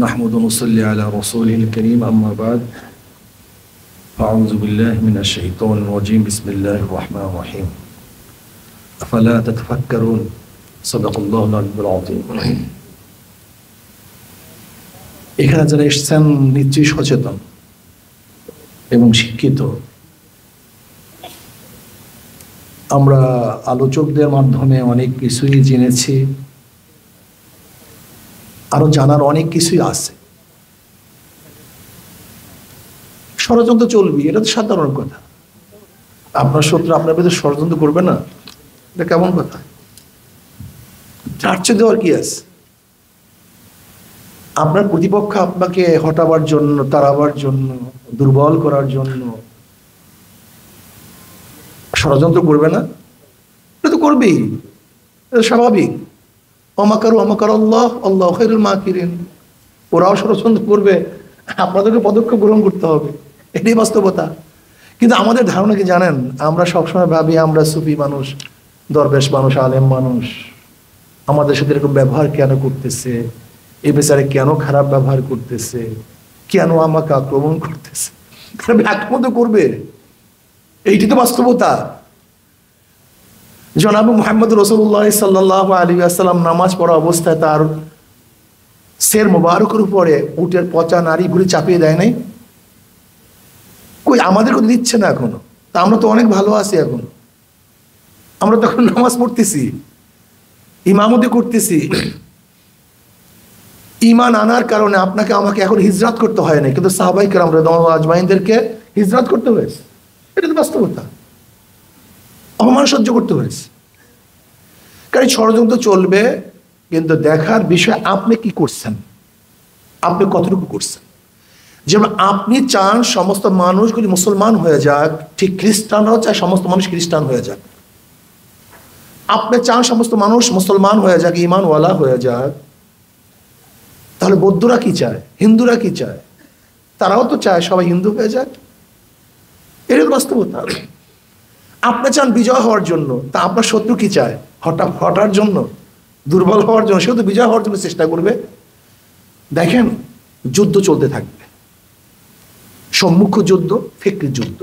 নাহমাদু ওয়া নুসাল্লি আলা রাসূলিল কারীম, আম্মা বা'দ। আউযু বিল্লাহি মিনাশ শাইতানির রাজীম। বিসমিল্লাহির রাহমানির রাহিম। আফালা তাতাফাক্কারুন। সাদাকাল্লাহুল আলিয়্যুল আযীম। এখানে যারা এসেছেন নিশ্চয়ই সচেতন এবং শিক্ষিত। আমরা আলোচকদের মাধ্যমে অনেক কিছুই জেনেছি, আরো জানার অনেক কিছুই আছে। ষড়যন্ত্র চলবে, এটা তো সাধারণ কথা। আপনার শত্রু আপনার ভিতরে ষড়যন্ত্র করবে না, এটা কেমন কথা? চার্চে দেওয়ার কি আছে? আপনার প্রতিপক্ষ আপনাকে হটাবার জন্য, তাড়াবার জন্য, দুর্বল করার জন্য ষড়যন্ত্র করবে না? এটা তো করবেই, এটা স্বাভাবিক। ওমাকারু ওমাকার আল্লাহ আল্লাহু খায়রুল মাকিরিন। ওরাও ষড়যন্ত্র করবে, আপনাদেরকে পদক্ষেপ গ্রহণ করতে হবে, এটাই বাস্তবতা। কিন্তু আমাদের ধারণা কি জানেন? আমরা সবসময় ভাবি আমরা সুফি মানুষ, দরবেশ মানুষ, আলেম মানুষ, আমাদের সাথে এরকম ব্যবহার কেন করতেছে, এই বেচারে কেন খারাপ ব্যবহার করতেছে, কেন আমাকে আক্রমণ করতেছে? আক্রমণ তো করবে, এইটি তো বাস্তবতা। জনাব মুহাম্মদ রাসূলুল্লাহ সাল্লাল্লাহু আলাইহি ওয়াসাল্লাম নামাজ পড়া অবস্থায় তার সের মোবারকের উপরে উটের পচা নাড়ি ভুড়ি চাপিয়ে দেয় নাই? কই, আমাদের কথা দিচ্ছে না এখনো। তা আমরা তো অনেক ভালো আছি এখন, আমরা তখন নামাজ পড়তেছি, ইমামতি করতেছি। ঈমান আনার কারণে আপনাকে আমাকে এখন হিজরত করতে হয় না, কিন্তু সাহাবায়ে কেরাম রাদিয়াল্লাহু আজমাইনদেরকে হিজরত করতে হয়েছে। এটা তো বাস্তবতা। অপমান সহ্য করতে হয়েছে। কারণ ষড়যন্ত্র চলবে, কিন্তু দেখার বিষয় আপনি কি করছেন, আপনি কতটুকু করছেন। যেমন আপনি চান সমস্ত মানুষগুলি মুসলমান হয়ে যাক, ঠিক খ্রিস্টানরাও চায় সমস্ত মানুষ খ্রিস্টান হয়ে যাক। আপনি চান সমস্ত মানুষ মুসলমান হয়ে যাক, ঈমানওয়ালা হয়ে যাক। তাহলে বৌদ্ধরা কি চায়, হিন্দুরা কি চায়? তারাও তো চায় সবাই হিন্দু হয়ে যাক। এটা তো বাস্তবতা। আপনি চান বিজয় হওয়ার জন্য, তা আপনার শত্রু কি চায়? হটার জন্য, দুর্বল হওয়ার জন্য। সেও তো বিজয় হওয়ার জন্য চেষ্টা করবে। দেখেন, যুদ্ধ চলতে থাকবে। সম্মুখ যুদ্ধ, ফিকরি যুদ্ধ।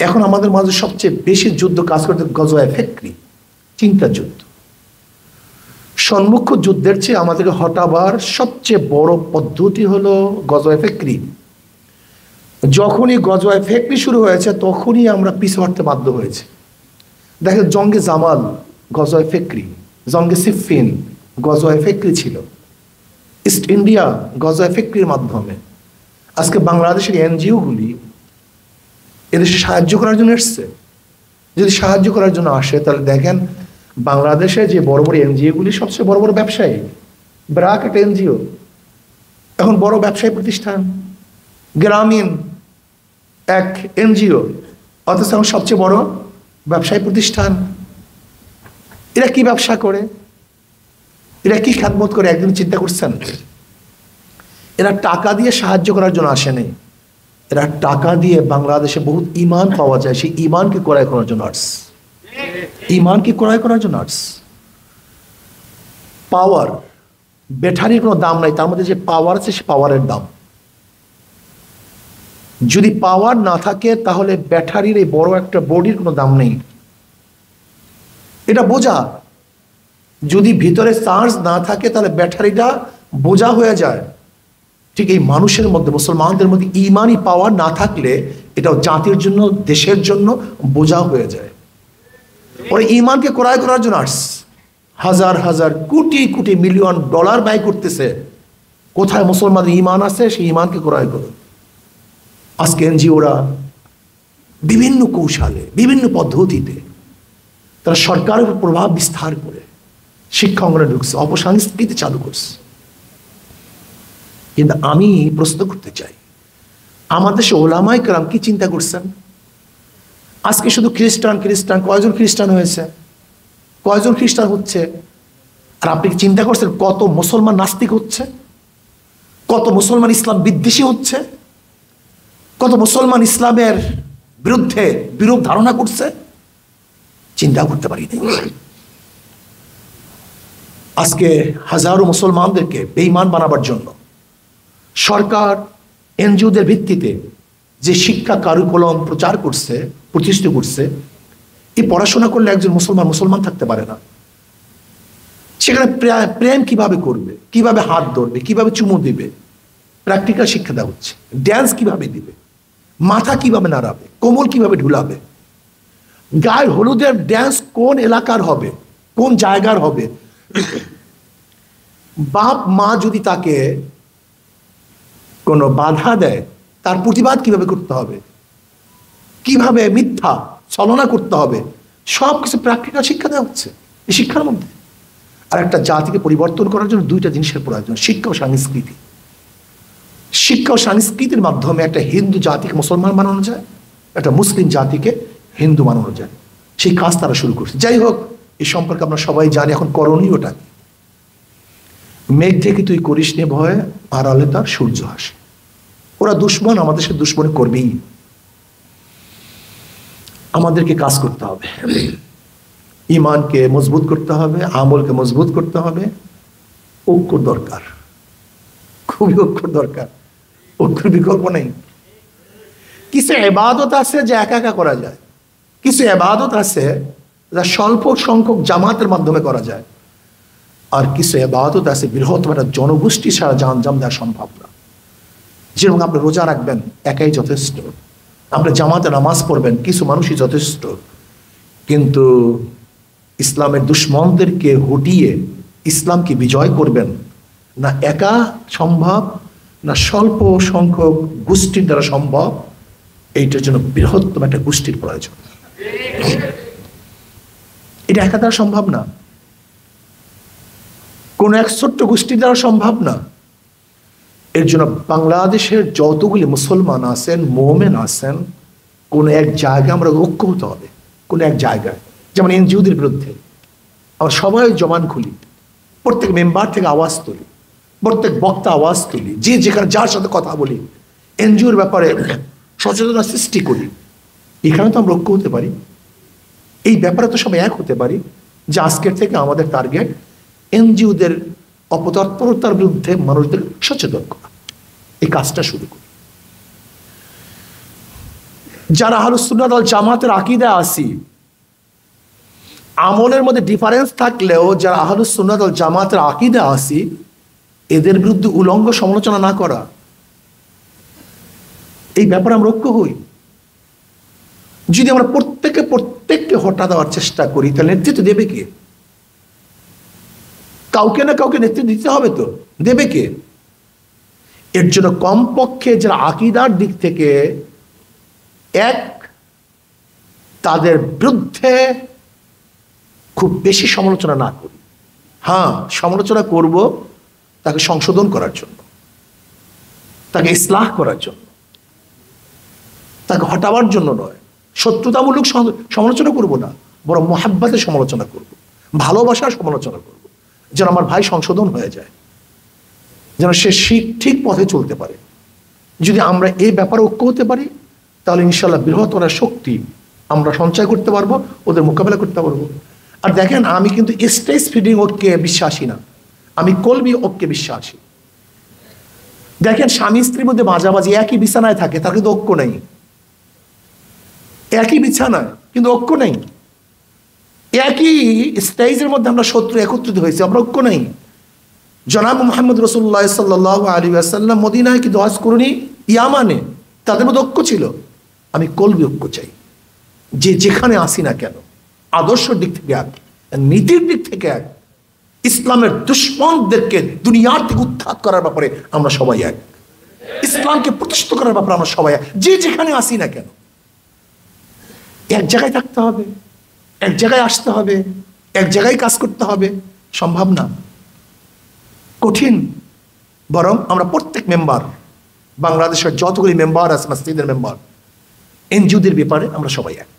এখন আমাদের মাঝে সবচেয়ে বেশি যুদ্ধ কাজ করতে গজওয়ায়ে ফিকরি, চিন্তা যুদ্ধ। সম্মুখ যুদ্ধের চেয়ে আমাদেরকে হটাবার সবচেয়ে বড় পদ্ধতি হলো গজওয়ায়ে ফিকরি। যখনই গজওয়ায়ে ফিকরি শুরু হয়েছে, তখনই আমরা পিছু হটতে বাধ্য হয়েছে। দেখেন, জঙ্গে জামাল গজওয়ায়ে ফিকরি, জঙ্গে সিফফিন গজওয়ায়ে ফিকরি ছিল। ইস্ট ইন্ডিয়া গজওয়ায়ে ফিকরির মাধ্যমে। আজকে বাংলাদেশের এনজিওগুলি এদেশে সাহায্য করার জন্য এসছে। যদি সাহায্য করার জন্য আসে, তাহলে দেখেন বাংলাদেশে যে বড় বড় এনজিওগুলি সবচেয়ে বড় বড় ব্যবসায়ী। ব্র্যাক একটা এনজিও, এখন বড় ব্যবসায়ী প্রতিষ্ঠান। গ্রামীণ এক এনজিও, অথচ এখন সবচেয়ে বড় ব্যবসায়ী প্রতিষ্ঠান। এরা কি ব্যবসা করে, এরা কি খেদমত করে, একদিন চিন্তা করছেন? এরা টাকা দিয়ে সাহায্য করার জন্য আসেনি, এরা টাকা দিয়ে বাংলাদেশে বহুত ঈমান পাওয়া যায়, সেই ঈমানকে ক্রয় করার জন্য আসছে। ঈমানকে ক্রয় করার জন্য আসছে। পাওয়ার, ব্যাটারির কোনো দাম নাই, তার মধ্যে যে পাওয়ার আছে সে পাওয়ারের দাম। যদি পাওয়ার না থাকে, তাহলে ব্যাটারির এই বড় একটা বডির কোনো দাম নেই। এটা বোঝা। যদি ভিতরে চার্জ না থাকে, তাহলে ব্যাটারিটা বোঝা হয়ে যায়। ঠিক এই মানুষের মধ্যে, মুসলমানদের মধ্যে ঈমানি পাওয়ার না থাকলে, এটাও জাতির জন্য, দেশের জন্য বোঝা হয়ে যায়। ওরা ঈমানকে ক্রয় করার জন্য আসছে। হাজার হাজার কোটি কোটি মিলিয়ন ডলার ব্যয় করতেছে। কোথায় মুসলমানদের ঈমান আছে, সেই ঈমানকে ক্রয় করো। আজকে এনজিওরা বিভিন্ন কৌশলে, বিভিন্ন পদ্ধতিতে তারা সরকারের উপর প্রভাব বিস্তার করে শিক্ষা অঙ্গনে ঢুকছে, অপসংস্কৃতি চালু করছে। কিন্তু আমি প্রশ্ন করতে চাই, আমাদের দেশে ওলামায়ে কেরাম কি চিন্তা করছেন? আজকে শুধু খ্রিস্টান খ্রিস্টান, কয়জন খ্রিস্টান হয়েছে, কয়জন খ্রিস্টান হচ্ছে? আর আপনি কি চিন্তা করছেন কত মুসলমান নাস্তিক হচ্ছে, কত মুসলমান ইসলাম বিদ্বেষী হচ্ছে, কত মুসলমান ইসলামের বিরুদ্ধে বিরূপ ধারণা করছে? চিন্তা করতে পারি। আজকে হাজারো মুসলমানদেরকে বেঈমান বানাবার জন্য সরকার এনজিওদের ভিত্তিতে যে শিক্ষা কারিকুলাম প্রচার করছে, প্রতিষ্ঠিত করছে, এই পড়াশোনা করলে একজন মুসলমান থাকতে পারে না। সেখানে প্রেম কিভাবে করবে, কিভাবে হাত ধরবে, কিভাবে চুমু দিবে, প্র্যাকটিক্যাল শিক্ষা দেওয়া হচ্ছে। ড্যান্স কিভাবে দিবে, মাথা কিভাবে নাড়াবে, কোমল কিভাবে ঢুলাবে, গায়ে হলুদের ড্যান্স কোন এলাকার হবে, কোন জায়গার হবে, বাপ মা যদি তাকে কোনো বাধা দেয় তার প্রতিবাদ কিভাবে করতে হবে, কিভাবে মিথ্যা ছলনা করতে হবে, সব কিছু প্র্যাকটিক্যাল শিক্ষা দেওয়া হচ্ছে এই শিক্ষার মধ্যে। আর একটা জাতিকে পরিবর্তন করার জন্য দুইটা জিনিসের প্রয়োজন, শিক্ষা ও সংস্কৃতি। শিক্ষা ও সংস্কৃতির মাধ্যমে একটা হিন্দু জাতিকে মুসলমান বানানো যায়, একটা মুসলিম জাতিকে হিন্দু বানানো যায়। সেই কাজ তারা শুরু করছে। যাই হোক, এই সম্পর্কে আমরা সবাই জানি। এখন করণীয়টা কি? মেঘ থেকে তুই করিস নে ভয়, আড়ালে তার সূর্য হাসে। ওরা দুশ্মন, আমাদের সাথে দুশ্মনী করবেই। আমাদেরকে কাজ করতে হবে, ইমানকে মজবুত করতে হবে, আমলকে মজবুত করতে হবে। ঐক্য দরকার, খুবই ঐক্য দরকার, ঐক্যের বিকল্প নেই। কিছু ইবাদত আছে যা একা একা করা যায়, কিছু ইবাদত আছে যা স্বল্প সংখ্যক জামাতের মাধ্যমে করা যায়, আর কিছু ইবাদত আছে বৃহত্তম একটা জনগোষ্ঠী ছাড়া জাম দেওয়া সম্ভব না। যেরকম আপনি রোজা রাখবেন, একাই যথেষ্ট। আপনি জামাতে নামাজ পড়বেন, কিছু মানুষই যথেষ্ট। কিন্তু ইসলামের দুশ্মনদেরকে হটিয়ে ইসলামকে বিজয় করবেন না একা সম্ভব, না স্বল্প সংখ্যক গোষ্ঠীর দ্বারা সম্ভব। এইটার জন্য বৃহত্তম একটা গোষ্ঠীর প্রয়োজন। এটা একা দ্বারা সম্ভব না, কোন এক ছোট্ট গোষ্ঠীর দ্বারা সম্ভব না। এর জন্য বাংলাদেশের যতগুলি মুসলমান আছেন, মোমেন আছেন, কোন এক জায়গায় আমরা ঐক্য হতে হবে। কোন এক জায়গায়, যেমন এনজিওদের বিরুদ্ধে আমরা সবাই জবান খুলি, প্রত্যেক মেম্বার থেকে আওয়াজ তুলি, প্রত্যেক বক্তা আওয়াজ তুলি, যে যেখানে যার সাথে কথা বলি, এনজিওর ব্যাপারে সচেতনতা সৃষ্টি করি। এখানে তো আমরা ঐক্য হতে পারি, এই ব্যাপারে তো সবাই এক হতে পারি যে আজকের থেকে আমাদের টার্গেট এনজিওদের অপতৎপরতার বিরুদ্ধে মানুষদের সচেতন করা। এই কাজটা শুরু করি। যারা আহলুস সুন্নাত ওয়াল জামাতের আকীদা আসি, আমলের মধ্যে ডিফারেন্স থাকলেও যারা আহলুস সুন্নাত ওয়াল জামাতের আকীদা আসি, এদের বিরুদ্ধে উলঙ্গ সমালোচনা না করা, এই ব্যাপারে আমরা ঐক্য হই। যদি আমরা প্রত্যেককে হটা দেওয়ার চেষ্টা করি, তাহলে নেতৃত্ব দেবে কে? কাউকে না কাউকে নেতৃত্ব দিতে হবে, তো দেবে কে? এর জন্য কমপক্ষে যারা আকীদার দিক থেকে এক, তাদের বিরুদ্ধে খুব বেশি সমালোচনা না করি। হ্যাঁ, সমালোচনা করব তাকে সংশোধন করার জন্য, তাকে ইসলাহ করার জন্য, তাকে হটাবার জন্য নয়। শত্রুতামূলক সমালোচনা করব না, বরং মোহাব্বতের সমালোচনা করব, ভালোবাসার সমালোচনা করব, যেন আমার ভাই সংশোধন হয়ে যায়, যেন সে ঠিক পথে চলতে পারে। যদি আমরা এই ব্যাপারে ঐক্য হতে পারি, তাহলে ইনশাল্লাহ বৃহত্তর শক্তি আমরা সঞ্চয় করতে পারবো, ওদের মোকাবেলা করতে পারবো। আর দেখেন, আমি কিন্তু স্টেজ ফিডিং ঐক্যে বিশ্বাসী না, আমি কলবি ঐক্যে বিশ্বাসী। দেখেন, স্বামী স্ত্রীর মধ্যে মাঝামাঝি একই বিছানায় থাকে, তার কিন্তু ঐক্য নেই। একই বিছানায় কিন্তু ঐক্য নেই। একই স্টেজের মধ্যে আমরা শত্রু একত্রিত হয়েছি, আমরা ঐক্য নেই। জনাব মুহাম্মদ রাসূলুল্লাহ সাল্লাল্লাহু আলাইহি ওয়াসাল্লাম মদিনায় কিন্তু হজ করুনি, ইয়ামানে, তাদের মধ্যে ঐক্য ছিল। আমি কলবি ঐক্য চাই। যে যেখানে আসি না কেন, আদর্শের দিক থেকে এক, নীতির দিক থেকে এক, ইসলামের দুশ্মনদেরকে দুনিয়ার থেকে উৎখাত করার ব্যাপারে আমরা সবাই এক, ইসলামকে প্রতিষ্ঠিত করার ব্যাপারে আমরা সবাই এক। যে যেখানে আসি না কেন, এক জায়গায় থাকতে হবে, এক জায়গায় আসতে হবে, এক জায়গায় কাজ করতে হবে। সম্ভব না, কঠিন। বরং আমরা প্রত্যেক মেম্বার, বাংলাদেশের যতগুলি মেম্বার আছে, মসজিদের মেম্বার, এনজিওদের ব্যাপারে আমরা সবাই এক।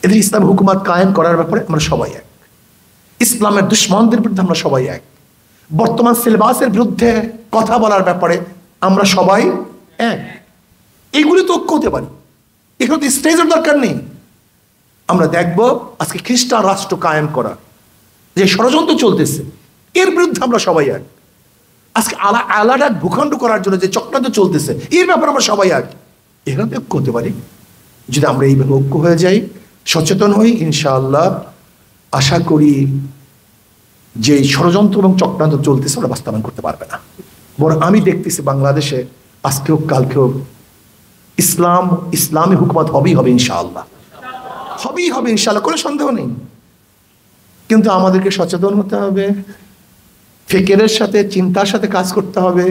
এদের ইসলাম হুকুমত কায়েম করার ব্যাপারে আমরা সবাই এক। ইসলামের দুশ্মনদের বিরুদ্ধে আমরা সবাই এক। বর্তমান সিলেবাসের বিরুদ্ধে কথা বলার ব্যাপারে আমরা সবাই এক। এইগুলি তো ঐক্য হতে পারি, এখানে তো স্টেজের দরকার নেই। আমরা দেখব আজকে খ্রিস্টান রাষ্ট্র কায়েম করা, যে ষড়যন্ত্র চলতেছে এর বিরুদ্ধে আমরা সবাই এক। আজকে আলাদা ভূখণ্ড করার জন্য যে চক্রান্ত চলতেছে এর ব্যাপারে আমরা সবাই এক। এখানে ঐক্য হতে পারি যদি আমরা এইভাবে ঐক্য হয়ে যাই, সচেতন হই, ইনশাআল্লাহ আশা করি যে ষড়যন্ত্র এবং চক্রান্ত চলতেছে আমরা বাস্তবায়ন করতে পারবে না। বরং আমি দেখতেছি বাংলাদেশে আজকেও কালকেও ইসলামী হুকুমত হবেই হবে, ইনশাআল্লাহ হবেই হবে, ইনশাআল্লাহ, কোনো সন্দেহ নেই। কিন্তু আমাদেরকে সচেতন হতে হবে, ফিকিরের সাথে চিন্তার সাথে কাজ করতে হবে,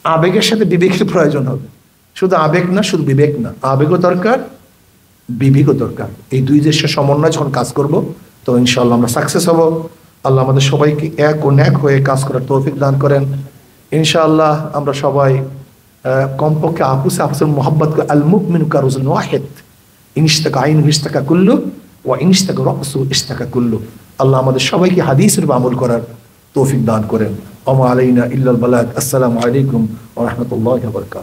আবেগের সাথে বিবেকের প্রয়োজন হবে। শুধু আবেগ না, শুধু বিবেক না, আবেগও দরকার, বিবেকও দরকার। এই দুই দেশের সমন্বয় যখন কাজ করব তো ইনশাআল্লাহ আমরা সাকসেস হব। আল্লাহ আমাদের সবাইকে এক ও ন্যাক হয়ে কাজ করার তৌফিক দান করেন। ইনশাআল্লাহ আমরা সবাই কমপক্ষে আপুসের মোহাব্বত করে, আল মুমিনু কারুজুন ওয়াহিদ, ইনশতাকা আইনু ইশতাকা কুল্লু ওয়া ইনশতাকা রাসু ইশতাকা কুল্লু। আল্লাহ আমাদের সবাইকে হাদিসের আমল করার তৌফিক দান করেন। ওয়া মা আলাইনা ইল্লাল বালাগ। আসসালামু আলাইকুম ওয়া রাহমাতুল্লাহি ওয়া বারাকাতুহু।